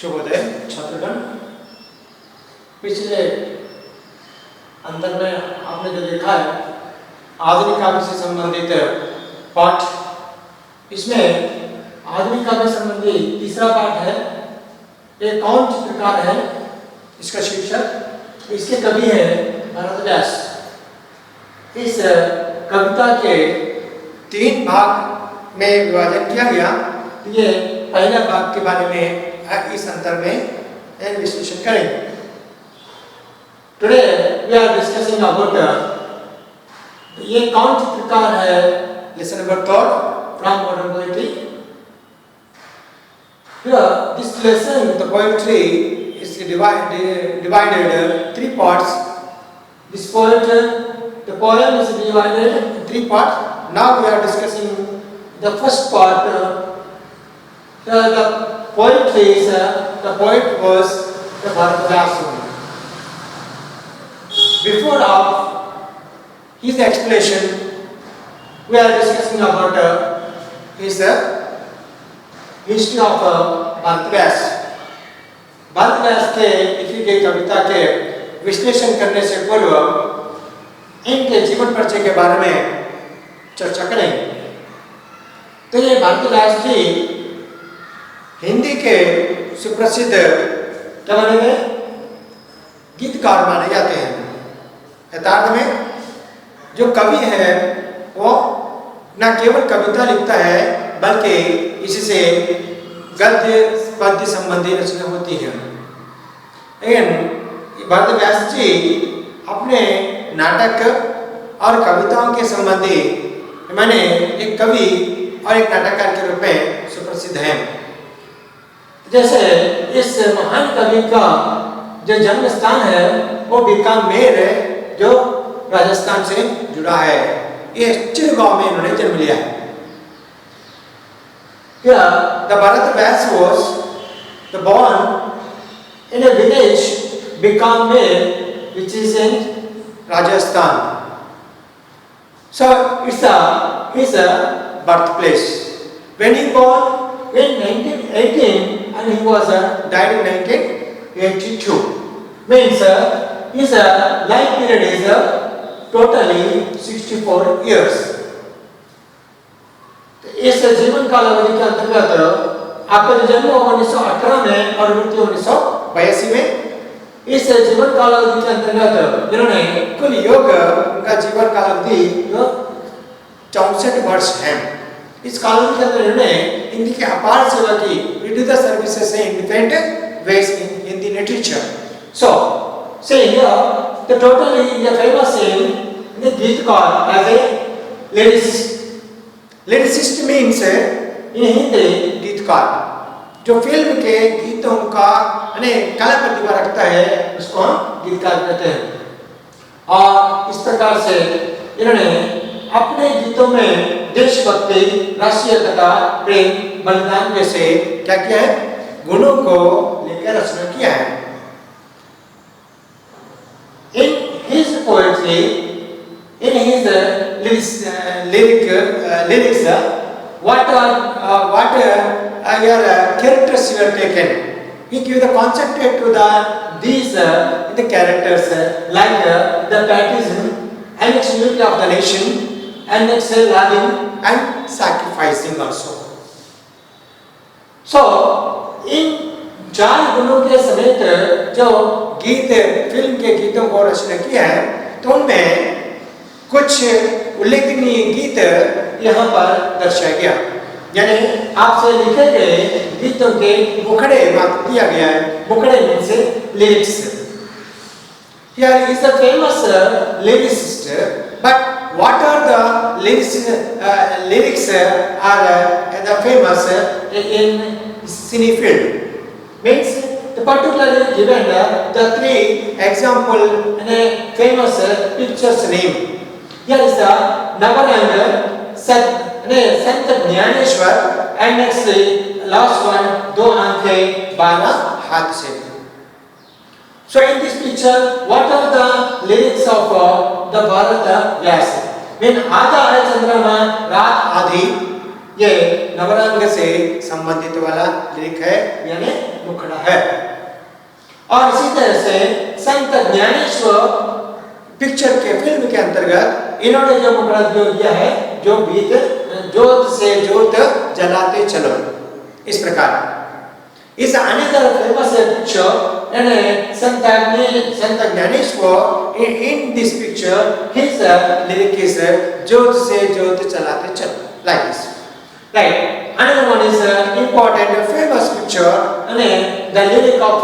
शुभोदय छात्रगण। पिछले अंतर में आपने जो देखा है आधुनिक काव्य से संबंधित पाठ, इसमें आधुनिक काव्य संबंधी तीसरा पाठ है। एक कौन चित्रकार है इसका शीर्षक, इसके कवि है भारतव्यास। इस कविता के 3 भाग में विभाजन किया गया। ये पहला भाग के बारे में इस अंतर में विश्लेषण करेंगे। Today we are discussing about ये कौन चित्रकार है। Lesson number 3 from modern poetry. Here this lesson, the poetry is divided 3 parts. This the poem is divided in 3 parts. Now we are discussing the first part. The poetry is the poet was the Bharatvyas. Before his explanation, we are discussing about his history of भारतव्यास। भारतव्यास के लिखी गई कविता के विश्लेषण करने से पूर्व इनके जीवन परिचय के बारे में चर्चा करेंगे। तो ये भारतव्यास जी हिंदी के सुप्रसिद्ध क्या माने गए गीतकार माने जाते हैं। यथार्थ में जो कवि है वो न केवल कविता लिखता है बल्कि इससे गद्य पद्य संबंधी रचना होती है। लेकिन भारतव्यास जी अपने नाटक और कविताओं के संबंधी माने एक कवि और एक नाटककार के रूप में सुप्रसिद्ध हैं। जैसे इस महान कवि का जो जन्म स्थान है वो बीकानेर है, जो राजस्थान से जुड़ा है। ये चिड़गांव में इन्होंने जन्म लिया है। The Bharatvyas was born in a village Bikaner, which is in Rajasthan. So it's a birthplace. When he born in 1918 and he was died in 1982. Means his life period is totally 64 years. इस जीवन कालावधि के अंतर्गत आपका जो जन्म 1918 में और मृत्यु 1982 में। इस जीवन कालावधि के अंतर्गत इन्होंने कुल योग उनका जीवन कालावधि 64 वर्ष है। इस कालावधि के अंदर इन्होंने हिंदी की अपार सेवा की, विविध services in different ways in Hindi literature. So say here the totally the famous in the Geetkar as a lyricist. Lyricist means in Hindi गीतकार, जो फिल्म के गीतों का कला प्रतिभा रखता है उसको हम गीतकार कहते हैं। और इस प्रकार से इन्होंने अपने गीतों में देशभक्ति, राष्ट्रीयता, प्रेम, बलिदान जैसे क्या किया है गुणों को लेकर रचना किया है। In his poetry, in his lyrics, what your characters you have taken. He give the concept to these the characters like the patriotism, annexity of the nation, annex loving and sacrificing also. So in 4 गुणों के समेत जो गीत film के गीतों को रचना किया है, तो उनमें कुछ उल्लेखनीय गीत यहाँ पर दर्शाया गया। यानी आपसे लिखे गए गीतों के मुखड़े मात्र दिया गया है। मुखड़े means lyrics. Here is a famous lyricist, but what are the lyrics are the famous in cine field? Means the particularly given the 3 example in a famous pictures name. Here is the Navarang, Sant Jnaneshwar, and next last one, Do Aankhein Bana Haath Se. So in this picture, what are the lyrics of the Bharatvyas? Mean Aadha hai Chandrama, Raat Aadhi, ये नवरंग से संबंधित वाला lyric है, यानी मुखड़ा है। और इसी तरह से संत ज्ञानेश्वर पिक्चर के फिल्म के अंतर्गत इन्होंने जो मुखड़ा दिया है, जो गीत जोत से जोत जलाते चलो, इस प्रकार is another famous picture, and Sant Jnaneshwar in this picture his lyric is jot se jot chalate chalo, like this, right? Another one is important famous picture, and the lyric of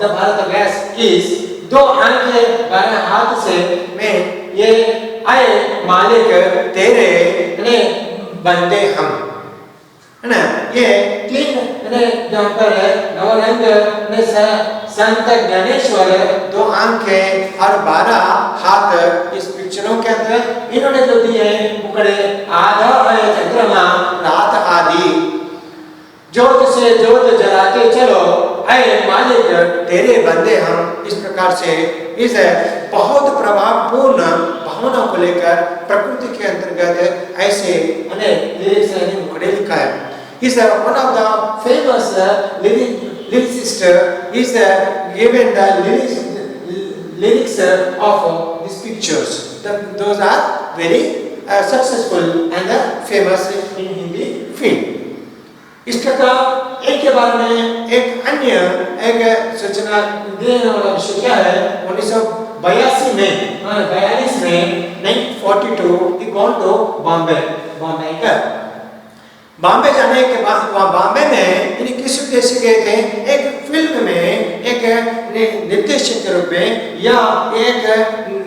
the Bharat Gas is दो आंखें बाएं हाथ से मैं ये आए मालिक तेरे ने बंदे हम, है ना? ये तीन ने जहाँ पर नवरंग ने संत ज्ञानेश्वर दो आंखें और 12 हाथ इस पिक्चरों के अंदर इन्होंने जो दिए मुकड़े आधा है चंद्रमा रात आदि, जोत से जोत जलाते चलो ऐ मालिक तेरे बंदे हम, इस प्रकार से इस बहुत प्रभावपूर्ण भावना को लेकर प्रकृति के अंतर्गत ऐसे अनेक लिरिक्स ने मुकड़े लिखा है। Is one of the famous lyricist is given the lyrics of these pictures. Those are very successful and famous in Hindi film. इस प्रकार एक के बारे में एक अन्य एक सूचना देने वाला विषय क्या है? 1942 में 1942 he gone to बॉम्बे का बॉम्बे जाने के बाद वहाँ बॉम्बे में इन्हें किस उद्देश्य गए थे? एक फिल्म में एक निर्देशक के रूप में या एक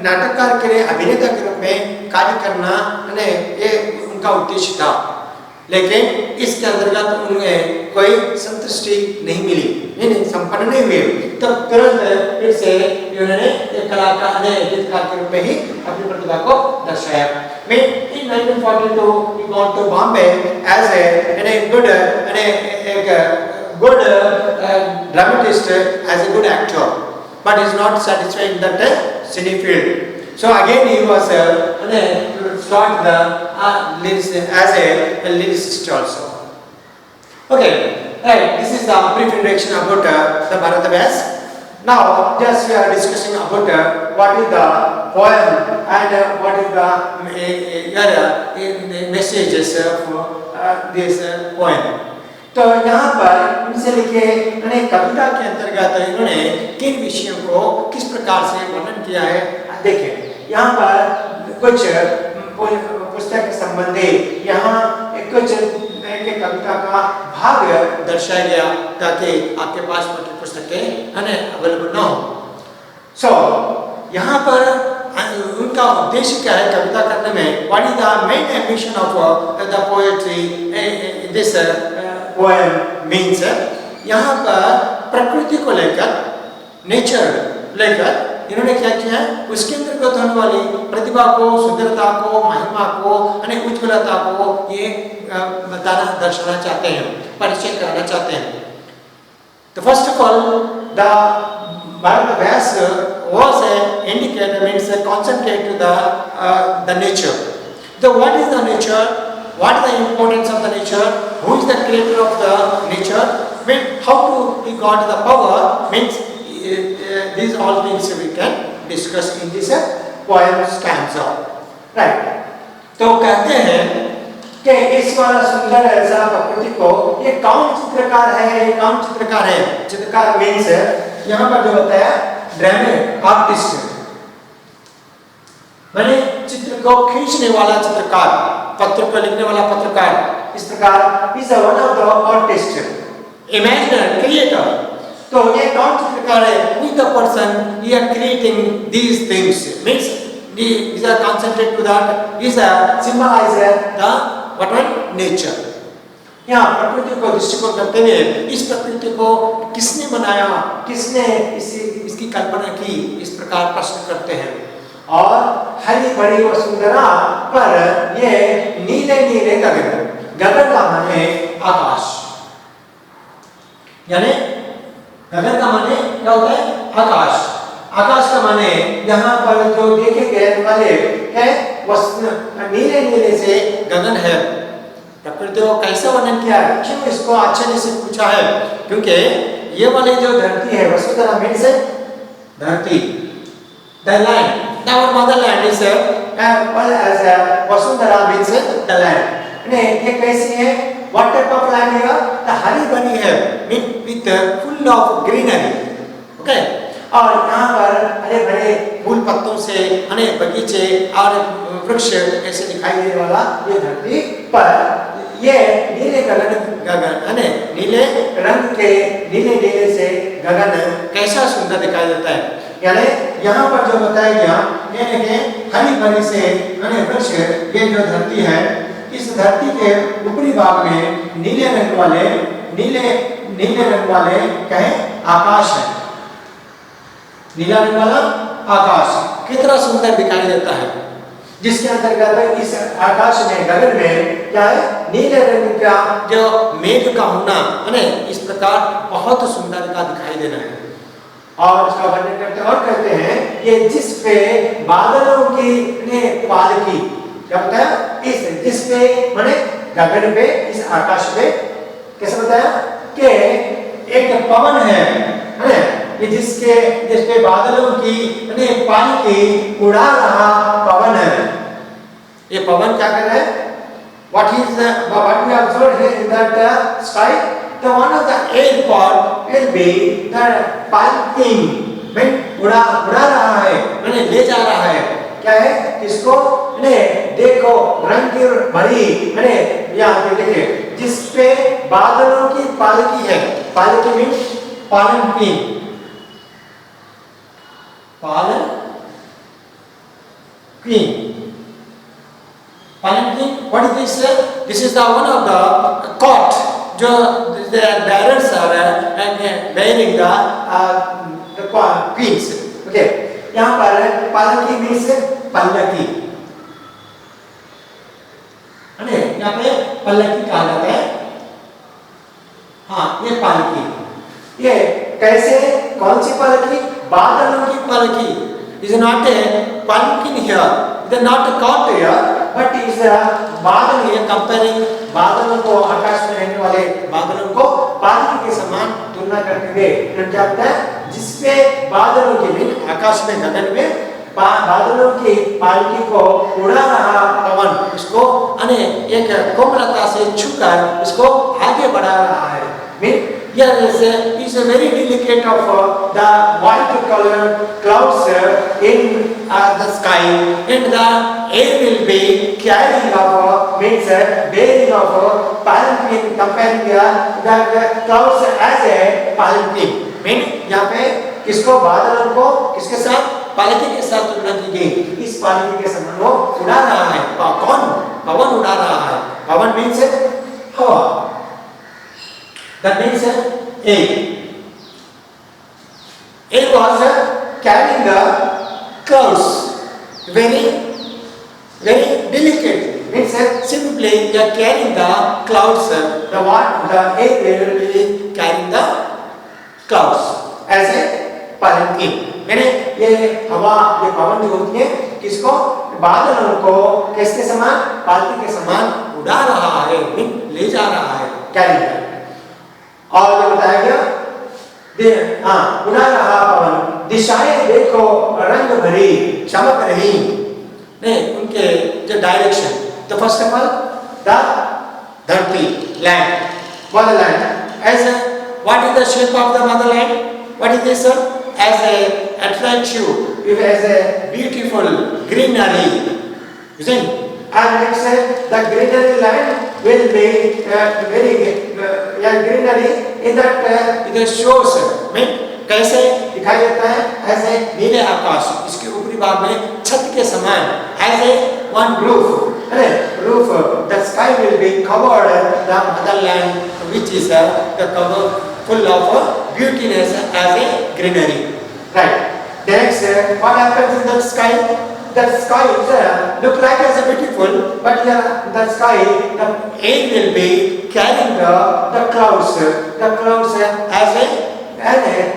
नाटककार के लिए अभिनेता के रूप में कार्य करना ये उनका उद्देश्य था, लेकिन इसके अंतर्गत उन्हें कोई संतुष्टि नहीं मिली, नहीं संपन्न नहीं हुए। तब तुरंत फिर से उन्होंने एक कलाकार गीतकार के रूप में ही अपनी प्रतिभा को दर्शाया। In 1942 he got to Bombay as a good dramatist, as a good actor, but is not satisfied in that cine field. So again he was start the lyrics as a lyricist also. Okay, right. This is the brief introduction about the Bharatavas. Now, just we are discussing about what is the poem and what is the messages of this poem. तो यहाँ पर इनसे लिखे अनेक कविता के अंतर्गत इन्होंने किन विषयों को किस प्रकार से वर्णन किया है, देखिए यहाँ पर कुछ पुस्तक संबंधी यहाँ कुछ एक कविता का भाग दर्शाया गया ताकि आपके पास पाठ्य पुस्तकें अवेलेबल न हो। सो यहाँ पर उनका उद्देश्य क्या है कविता करने में? What is the main ambition of the poetry this poem means, यहाँ पर प्रकृति को लेकर, नेचर लेकर इन्होंने क्या किया है? उसके अंतर्गत होने वाली प्रतिभा को, सुंदरता को, महिमा को, उज्ज्वलता को ये बताना, दर्शाना चाहते हैं, परिचय कराना चाहते हैं। तो first of all the Bharatavas was indicated, means concentrate to the nature. So what is the nature? What is the importance of the nature? Who is the creator of the nature? Mean how to he got the power? Means these all things we can discuss in this poem stanza, right? तो कहते हैं कि इस वाला सुंदर ऐसा प्रकृति को ये कौन चित्रकार है? ये कौन चित्रकार है? चित्रकार मीन्स यहाँ पर जो बताया ड्रामे आर्टिस्ट, माने चित्र को खींचने वाला चित्रकार, पत्र को लिखने वाला पत्रकार, इस प्रकार is one of the artist, imaginer, creator. तो ये कौन चित्रकार है? Who is the person he are creating these things? Means these are concentrated to that, is a symbolize the what one nature. यहाँ प्रकृति को दृष्टिकोण करते हुए इस प्रकृति को किसने बनाया, किसने इसकी कल्पना की, इस प्रकार प्रश्न करते हैं। और हरी भरी वसुंधरा पर ये नीले नीले गगन, गगन का माने आकाश, यानी गगन का माने क्या होता है? आकाश। आकाश का माने यहाँ पर जो देखे गए वाले है नीले नीले से गगन है, प्रकृति को कैसे वर्णन किया है, क्यों इसको आश्चर्य से पूछा है? क्योंकि ये वाली जो धरती है, वसुंधरा मीन्स धरती, the land, our motherland is well as Vasundhara means the land. ये कैसी है? What type of land है? The हरी भरी है, with full of greenery. Okay? और यहाँ पर हरे भरे फूल पत्तों से अनेक बगीचे और वृक्ष ऐसे दिखाई देने वाला ये धरती पर ये नीले गगन नीले रंग के नीले से गगन कैसा सुंदर दिखाई देता है। यानी यहाँ पर जो बताया गया ये हरी भरी से वृक्ष, ये जो धरती है, इस धरती के ऊपरी भाग में नीले रंग वाले कहे आकाश है, नीला रंग वाला आकाश कितना सुंदर दिखाई देता है, जिसके अंतर्गत इस आकाश में गगन में क्या है, नीले रंग का जो मेघ का होना इस प्रकार बहुत सुंदर का दिखाई देना है। और इसका वर्णन करते और कहते हैं ये जिस पे बादलों की पालकी, क्या बताया, इस जिस पे माने गगन पे, इस आकाश पे कैसे बताया कि एक पवन है ये जिस पे बादलों की पालकी उड़ा रहा पवन है। ये पवन क्या कर रहा है? What we observe here in that sky, the one of the air pod will be the palping, उड़ा रहा है, ले जा रहा है, क्या है, किसको, देखो रंग की भरी, यहाँ पे देखिए जिसपे बादलों की पालकी है, पालकी means पालनपिन, what is this? This is the one of the cot, जो the bearers are bearing the queens. Okay, यहाँ पर पालकी means पल्लकी, यहाँ पे पल्लकी कहा जाता है। हाँ, ये पालकी, ये कैसे, कौन सी पालकी? बादलों की पालकी। Is not a pumpkin here, it is not a cot here, but is a बादल here, comparing बादलों को, आकाश में रहने वाले बादलों को पालकी के समान तुलना करते हुए क्या होता है, जिसपे बादलों की आकाश में गगन में बादलों की पालकी को उड़ा रहा पवन, इसको एक कोमलता से छूकर इसको आगे बढ़ा रहा है। Here is a very delicate of the white color clouds in the sky, and the air will be carrying of means bearing of palm, comparing the clouds as a palm. यहाँ पे किसको, बादलों को किसके साथ, पालकी के साथ तुलना की गई। इस पालकी के समान वो उड़ा रहा है। कौन? पवन उड़ा रहा है। पवन मीन्स हवा, that means air. Air was carrying the clouds very delicate, means simply they are carrying the clouds, the air will be carrying the clouds as a palanquin. मैंने ये हवा, ये पवन जो होती है किसको, बादलों को किसके समान, पालकी के समान उड़ा रहा है, ले जा रहा है, कैरी कर। और ये बताया गया, उड़ा रहा पवन, दिशाएं देखो रंग भरी चमक रही, उनके जो डायरेक्शन, तो फर्स्ट ऑफ ऑल द धरती, land, motherland, as what is the shape of the motherland, what is this sir, as a attractive, it has a beautiful greenery, isn't it? And let's say the greenery land will be very greenery in that it shows, कैसे दिखाई देता है, ऐसे नीले आकाश, इसके ऊपरी भाग में छत के समान, ऐसे one roof, roof, the sky will be covered, the motherland which is the cover full of beautiness as a greenery, right? Next, what happens in the sky? The sky look like as a beautiful, but the sky, the air will be carrying the clouds as a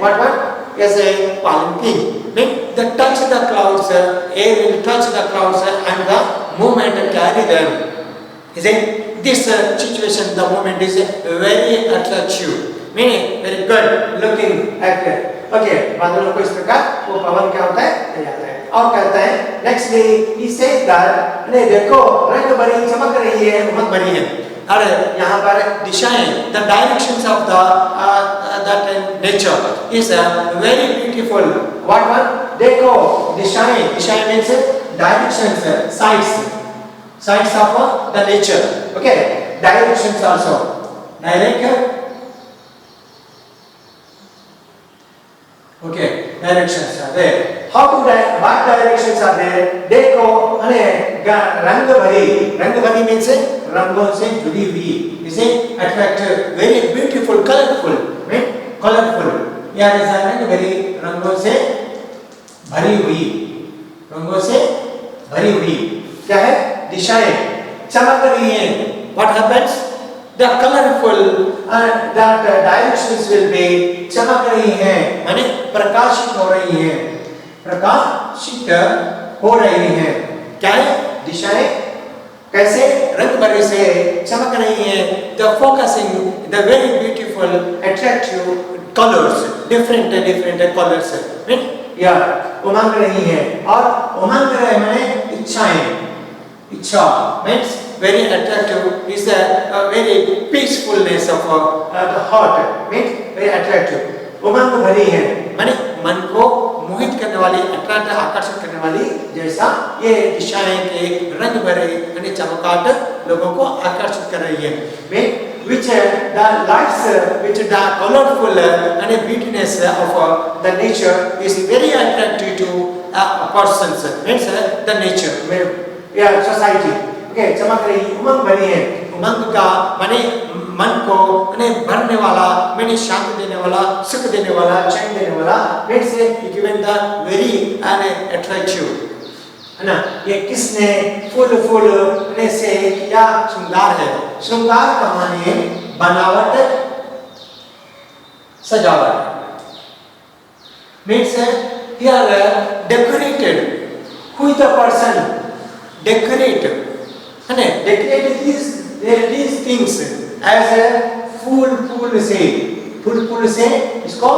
what as a palanquin. When they touch the clouds, air will touch the clouds and the movement carry them. Is it? this situation, the moment is very attractive, meaning very good looking at. Okay, बादलों को इस प्रकार वो पवन क्या होता है ले जाता है। और कहता है nextly he says that नहीं देखो रंग भरी चमक रही है उमंग भरी है। और यहाँ पर दिशाएं the directions of the that nature is very beautiful. What one देखो दिशाएं means directions, sides of the nature. Okay, directions also directions are there. What directions are there? देखो अने रंग भरी means रंगों से जुड़ी हुई, इसे attractive, very beautiful, colorful, right? Colorful. यह रंग भरी रंगों से भरी हुई क्या है? दिशाएं चमक रही हैं। What happens? The colorful that directions will be चमक रही हैं, माने प्रकाशित हो रही हैं। क्या है? दिशाएं कैसे रंग भरे से चमक रही हैं। The focusing the very beautiful, attractive colors, different colors, या उमंग रही है। और उमंग रहे माने इच्छा means very attractive, is a very peacefulness of the heart, means very attractive. उमंग भरी है माने मन को मोहित करने वाली, आकर्षित करने वाली, जैसा ये दिशाएं के रंग भरे यानी चमकाट लोगों को आकर्षित कर रही है। Which the lights, which the colorful and beautiness of the nature is very attractive to a person's, means the nature, yeah, society. Okay, चमक रही, उमंग भरी है। उमंग का माने मन को भरने वाला, माने शांति देने वाला, सुख देने वाला, चैन देने वाला, means given the very attractive, है ना? ये किसने फूल से किया श्रृंगार है। श्रृंगार का माने बनावट, सजावट, means here decorated. Who is the person? Decorate, है ना? Decorate these things as a फूल से इसको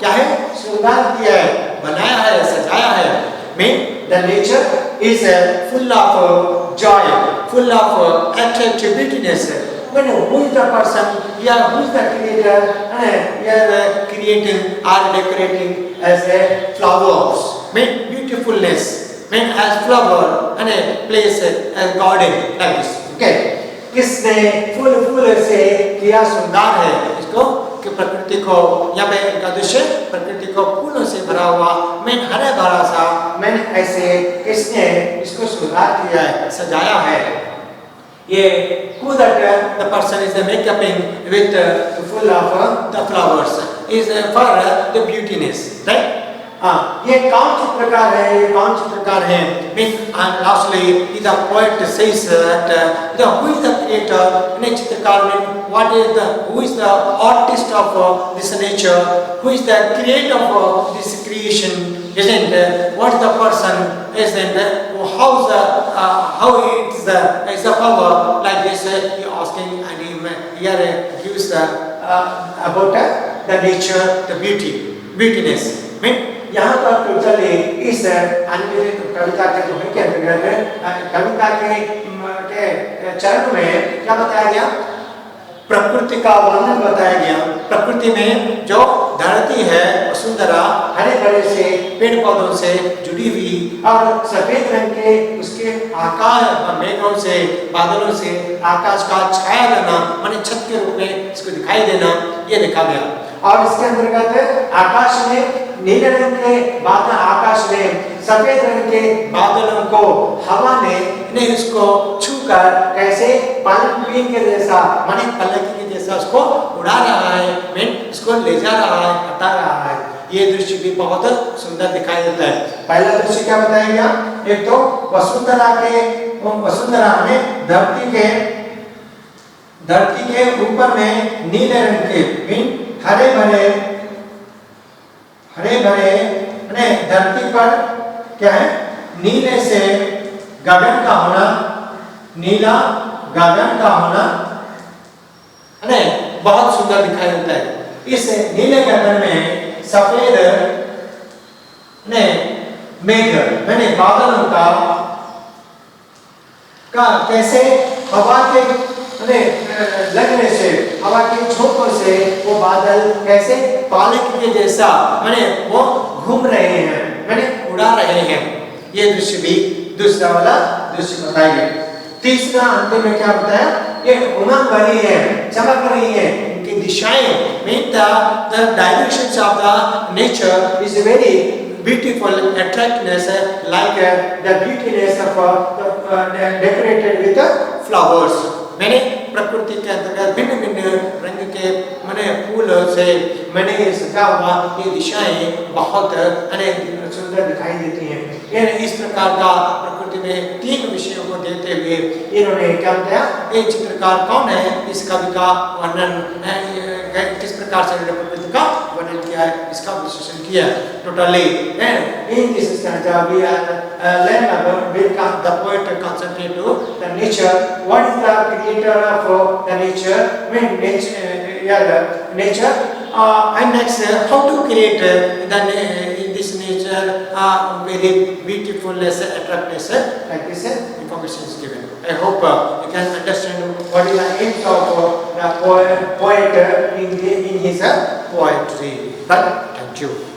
क्या है? श्रृंगार किया है, बनाया है, सजाया है। The nature is full of joy, full of attractiveness. When who is the person? Yeah, who is the creator? Creating or decorating as a flowers. Beautifulness. As flower and a place as garden like this. Okay. किसने फूल से किया श्रृंगार है इसको कि प्रकृति को, यहाँ पे इनका दृश्य प्रकृति को फूलों से भरा हुआ हरे भरा सा ऐसे किसने इसको श्रृंगार किया है, सजाया है। ये who that the person is making with full of the flowers is for the beautiness, right? ये कौन चित्रकार है? Lastly, the poet says that who is the creator? चित्रकार who is the artist of this nature? Who is the creator of this creation? Isn't what is the person? Isn't how it's the power like this? You asking and here gives about the nature, the beautiness. यहाँ पर totally इस कविता के दोहे के अंतर्गत कविता के चरण में क्या बताया गया? प्रकृति का वर्णन बताया गया। प्रकृति में जो धरती है वसुंधरा हरे भरे से पेड़ पौधों से जुड़ी हुई और सफेद रंग के उसके आकाश मेघों से, बादलों से आकाश का छाया देना, माने छत के रूप में इसको दिखाई देना, ये देखा गया। और इसके अंतर्गत आकाश में नीले रंग के बादल, आकाश में सफेद रंग के बादलों को हवा ने इसको छूकर कैसे पलक के जैसा, माने पलक के जैसा उसको उड़ा रहा है, इसको ले जा रहा है, हटा रहा है। ये दृश्य भी बहुत सुंदर दिखाई देता है। पहला दृश्य क्या बताया गया? एक तो वसुंधरा में धरती के ऊपर में नीले रंग के हरे भरे धरती पर क्या है? नीले से गगन का होना, नीला गार्डन का होना बहुत सुंदर दिखाई देता है। इस नीले गगन में सफेद मेघ बादलों का कैसे हवा के लगने से, हवा के झोंकों से वो बादल कैसे पालक के जैसा वो घूम रहे हैं, उड़ा रहे हैं। ये दृश्य भी दूसरा वाला दृश्य बताइए। तीसरा अंत में क्या बताया, ये उमंग भरी है, चमक रही है, इनकी दिशाएं, mean the directions of the nature is very beautiful, attractiveness, like the beautiness of decorated with flowers। प्रकृति के अंतर्गत भिन्न भिन्न रंग के फूल से सजा हुआ ये दिशाएं बहुत सुंदर दिखाई देती हैं। इस प्रकार का प्रकृति में तीन विषयों को देते हुए इन्होंने क्या बताया, ये चित्रकार कौन है, इस कवि का वर्णन किस प्रकार से प्रकृति का वर्णन किया है, इसका विश्लेषण किया। Totally in this stanza we learn about the poet concentrate to the nature. What is the creator of the nature? Nature. And next, how to create in this nature very beautifulness, attractiveness, like this information is given. I hope you can understand what is the aim of the poet in his poetry. But thank you.